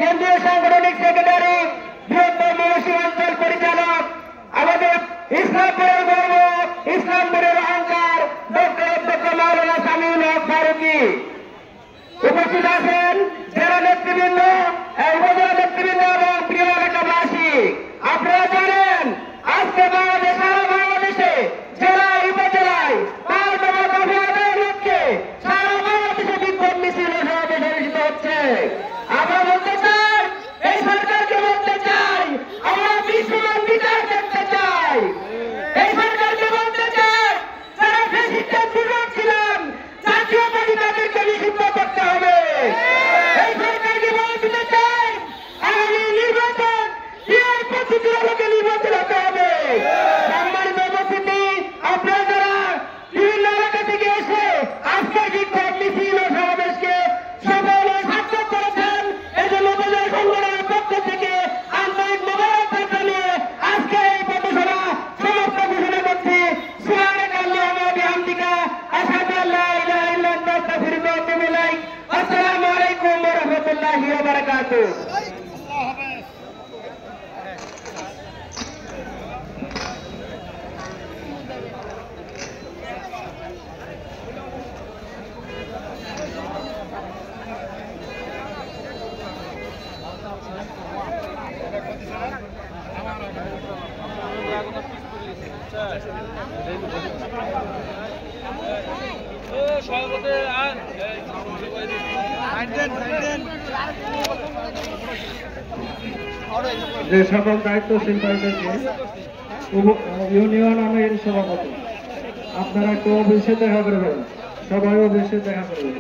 কেন্দ্রীয় সাংগঠনিক সেক্রেটারি, বৃহত্তর ময়মনসিংহ অঞ্চল পরিচালক, আমাদের ইসলামপুরের গর্ব, ইসলামপুরের অহংকার, ডক্টর অধ্যক্ষ মাওলানা সামিউল হক ফারুকী। উপস্থিত আছেন জেলা নেতৃবৃন্দ, উপজেলা নেতৃবৃন্দ এবং প্রিয় এলাকাবাসী। আপনারা জানেন আজকে সারা বাংলাদেশে জেলায় উপজেলায় পাঁচদফা দাবি আদায়ের লক্ষ্যে সারা বাংলাদেশে বিক্ষোভ মিছিল ও সমাবেশ অনুষ্ঠিত হচ্ছে। আমরা বলতে চাই, এই সরকারকে বলতে চাই, আমরা বিশ্বমান বিচার দেখতে চাই। এই সরকারকে বলতে চাই, যারা ফ্যাসিস্টের যুবক ছিলেন, জাতীয়তাবাদী তাদেরকে নিষিদ্ধ করতে হবে। এই সরকারকে বলতে চাই, আগামী নির্বাচন বিয়ের পদ্ধতির আলোকে নির্বাচন হতে হবে। সম্মানিত উপস্থিতি, আপনারা যারা বিভিন্ন এলাকা থেকে এসে আজকের বিক্ষোভ মিছিল ও সমাবেশকে সফল ও সার্থক করেছেন, এই জন্য উপজেলা সংগঠনের পক্ষ থেকে আন্তরিক মোবারকবাদ জানিয়ে আজকে এই পথসভা সমাপ্ত ঘোষণা করছি। সুবহানাকা আল্লাহুম্মা ওয়া বিহামদিকা আশহাদু আল্লা ইলাহা ইল্লা আনতা আস্তাগফিরুকা ওয়া আতুবু ইলাইক। আসসালামু আলাইকুম ওয়া রাহমাতুল্লাহি ওয়া বারাকাতুহু। যে সকল দায়িত্বশীল পাইতেছে ইউনিয়ন আমির সভাপতি, আপনারা একটু অফিসে দেখা করবেন, সবাই অফিসে দেখা করবেন।